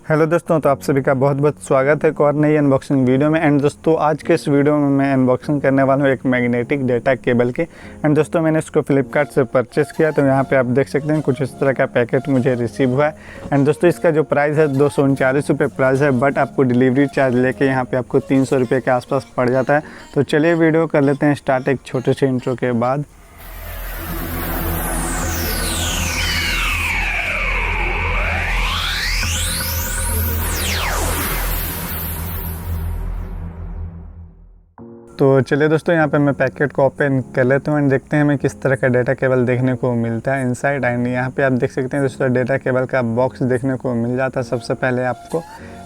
Hello दोस्तों, तो आप सभी का बहुत बहुत स्वागत है एक और नई अनबॉक्सिंग वीडियो में। एंड दोस्तों, आज के इस वीडियो में मैं अनबॉक्सिंग करने वाला हूँ एक मैग्नेटिक डेटा केबल की। एंड दोस्तों, मैंने इसको फ्लिपकार्ट से परचेस किया, तो यहाँ पे आप देख सकते हैं कुछ इस तरह का पैकेट मुझे रिसीव हुआ है। एंड दोस्तों, इसका जो प्राइस है 239 रुपये प्राइस है, बट आपको डिलीवरी चार्ज लेके यहाँ पे आपको 300 रुपये के आसपास पड़ जाता है। तो चलिए वीडियो कर लेते हैं स्टार्ट एक छोटे से इंट्रो के बाद। तो चलिए दोस्तों, यहाँ पे मैं पैकेट को ओपन कर लेता हूँ एंड देखते हैं हमें किस तरह का डेटा केबल देखने को मिलता है इनसाइड। एंड यहाँ पे आप देख सकते हैं दोस्तों, डेटा केबल का बॉक्स देखने को मिल जाता है सबसे पहले आपको।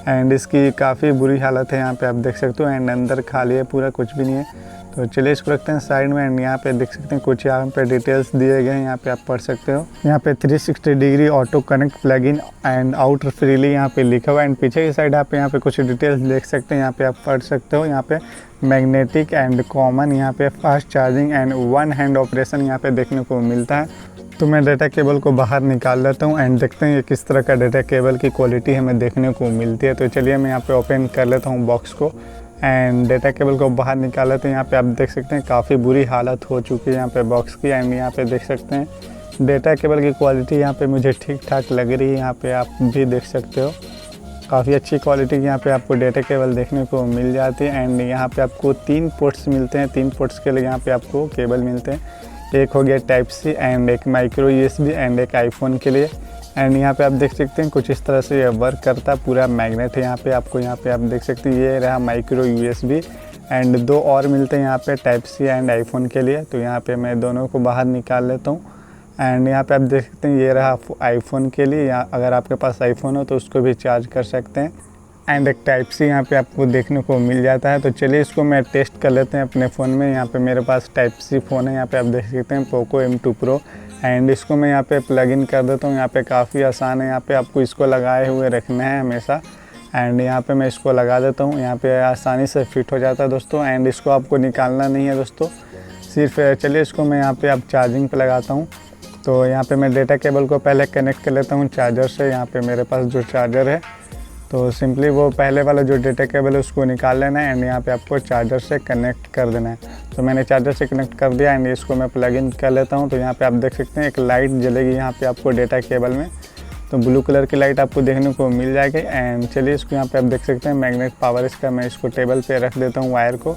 एंड इसकी काफ़ी बुरी हालत है, यहाँ पे आप देख सकते हो। एंड अंदर खाली है, पूरा कुछ भी नहीं है। तो चलिए इसको रखते हैं साइड में। एंड यहाँ पे देख सकते हैं कुछ यहाँ पे डिटेल्स दिए गए हैं, यहाँ पे आप पढ़ सकते हो। यहाँ पे 360 degree auto connect plug in and out freely यहाँ पे लिखा हुआ है। एंड पीछे की साइड आप यहाँ पे कुछ डिटेल्स देख सकते हैं, यहाँ पे आप पढ़ सकते हो। यहाँ पे मैग्नेटिक एंड कॉमन, यहाँ पे fast charging and one hand operation यहाँ पे देखने को मिलता है। तो मैं डेटा केबल को बाहर निकाल लेता हूँ एंड देखते हैं ये किस तरह का डेटा केबल की क्वालिटी हमें देखने को मिलती है। तो चलिए मैं यहाँ पे ओपन कर लेता हूँ बॉक्स को एंड डेटा केबल को बाहर निकाल लेते हैं। यहाँ पे आप देख सकते हैं काफ़ी बुरी हालत हो चुकी है यहाँ पे बॉक्स की। एंड यहाँ पे देख सकते हैं डेटा केबल की क्वालिटी यहाँ पे मुझे ठीक ठाक लग रही है। यहाँ पे आप भी देख सकते हो काफ़ी अच्छी क्वालिटी यहाँ पे आपको डेटा केबल देखने को मिल जाती है। एंड यहाँ पे आपको 3 पोर्ट्स मिलते हैं। 3 पोर्ट्स के लिए यहाँ पे आपको केबल मिलते हैं। एक हो गया टाइप सी एंड एक माइक्रो यूएसबी एंड एक आईफोन के लिए। एंड यहाँ पे आप देख सकते हैं कुछ इस तरह से ये वर्क करता है, पूरा मैग्नेट है यहाँ पे आपको। यहाँ पे आप देख सकते हैं ये रहा माइक्रो यूएसबी एंड 2 और मिलते हैं यहाँ पे टाइप सी एंड आईफोन के लिए। तो यहाँ पे मैं दोनों को बाहर निकाल लेता हूँ। एंड यहाँ पे आप देख सकते हैं ये रहा आईफोन के लिए, या अगर आपके पास आईफोन हो तो उसको भी चार्ज कर सकते हैं। एंड एक टाइप सी यहाँ पे आपको देखने को मिल जाता है। तो चलिए इसको मैं टेस्ट कर लेते हैं अपने फ़ोन में। यहाँ पे मेरे पास टाइप सी फ़ोन है, यहाँ पे आप देख सकते हैं पोको M2 Pro। एंड इसको मैं यहाँ पे प्लग इन कर देता हूँ। यहाँ पे काफ़ी आसान है, यहाँ पे आपको इसको लगाए हुए रखना है हमेशा। एंड यहाँ पे मैं इसको लगा देता हूँ, यहाँ पे आसानी से फिट हो जाता है दोस्तों। एंड इसको आपको निकालना नहीं है दोस्तों, सिर्फ चलिए इसको मैं यहाँ पे आप चार्जिंग पे लगाता हूँ। तो यहाँ पे मैं डेटा केबल को पहले कनेक्ट कर लेता हूँ चार्जर से। यहाँ पे मेरे पास जो चार्जर है, तो सिंपली वो पहले वाला जो डेटा केबल है उसको निकाल लेना है एंड यहाँ पे आपको चार्जर से कनेक्ट कर देना है। तो मैंने चार्जर से कनेक्ट कर दिया एंड इसको मैं प्लग इन कर लेता हूँ। तो यहाँ पे आप देख सकते हैं एक लाइट जलेगी यहाँ पे आपको डेटा केबल में। तो ब्लू कलर की लाइट आपको देखने को मिल जाएगी। एंड चलिए इसको यहाँ पे आप देख सकते हैं मैग्नेट पावर इसका, मैं इसको टेबल पे रख देता हूँ वायर को।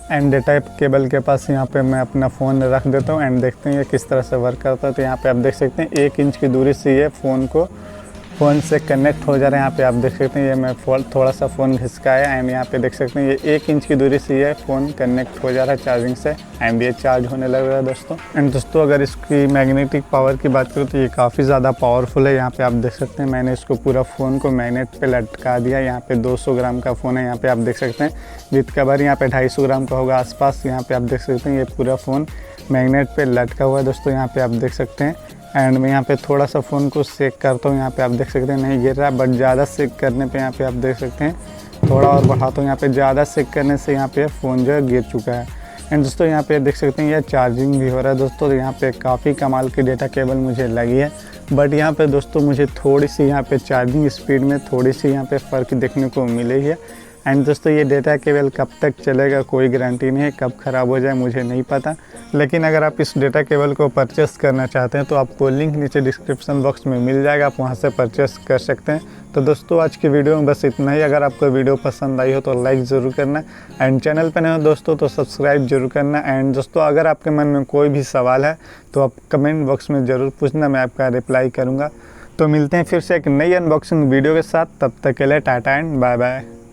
एंड डेटा केबल के पास यहाँ पे मैं अपना फ़ोन रख देता हूँ एंड देखते हैं ये किस तरह से वर्क करता है। तो यहाँ पे आप देख सकते हैं 1 इंच की दूरी से ये फ़ोन से कनेक्ट हो जा रहा है। यहाँ पे आप देख सकते हैं ये मैं थोड़ा सा फ़ोन घिसकाया एंड यहाँ पे देख सकते हैं ये 1 इंच की दूरी से ये फ़ोन कनेक्ट हो जा रहा है चार्जिंग से एंड ये चार्ज होने लग रहा है दोस्तों। एंड दोस्तों, अगर इसकी मैग्नेटिक पावर की बात करूँ तो ये काफ़ी ज़्यादा पावरफुल है। यहाँ पे आप देख सकते हैं मैंने इसको पूरा फ़ोन को मैग्नेट पे लटका दिया। यहाँ पे 200 ग्राम का फ़ोन है, यहाँ पे आप देख सकते हैं विथ कवर यहाँ पे 250 ग्राम का होगा आसपास। यहाँ पे आप देख सकते हैं ये पूरा फ़ोन मैग्नेट पे लटका हुआ है दोस्तों, यहाँ पे आप देख सकते हैं। एंड मैं यहाँ पे थोड़ा सा फ़ोन को सेक करता हूँ, यहाँ पे आप देख सकते हैं नहीं गिर रहा है, बट ज़्यादा सेक करने पे यहाँ पे आप देख सकते हैं थोड़ा और बढ़ाता हूँ। यहाँ पे ज़्यादा सेक करने से यहाँ पे फ़ोन जो है गिर चुका है। एंड दोस्तों, यहाँ पे देख सकते हैं ये चार्जिंग भी हो रहा है दोस्तों। तो यहाँ पे काफ़ी कमाल की डेटा केबल मुझे लगी है, बट यहाँ पे दोस्तों मुझे थोड़ी सी यहाँ पे चार्जिंग स्पीड में थोड़ी सी यहाँ पे फ़र्क देखने को मिली है। एंड दोस्तों, ये डेटा केबल कब तक चलेगा कोई गारंटी नहीं है, कब ख़राब हो जाए मुझे नहीं पता। लेकिन अगर आप इस डेटा केबल को परचेस करना चाहते हैं तो आपको लिंक नीचे डिस्क्रिप्शन बॉक्स में मिल जाएगा, आप वहां से परचेस कर सकते हैं। तो दोस्तों, आज की वीडियो में बस इतना ही। अगर आपको वीडियो पसंद आई हो तो लाइक ज़रूर करना एंड चैनल पर नए हो दोस्तों तो सब्सक्राइब जरूर करना। एंड दोस्तों, अगर आपके मन में कोई भी सवाल है तो आप कमेंट बॉक्स में ज़रूर पूछना, मैं आपका रिप्लाई करूँगा। तो मिलते हैं फिर से एक नई अनबॉक्सिंग वीडियो के साथ, तब तक के लिए टाटा एंड बाय बाय।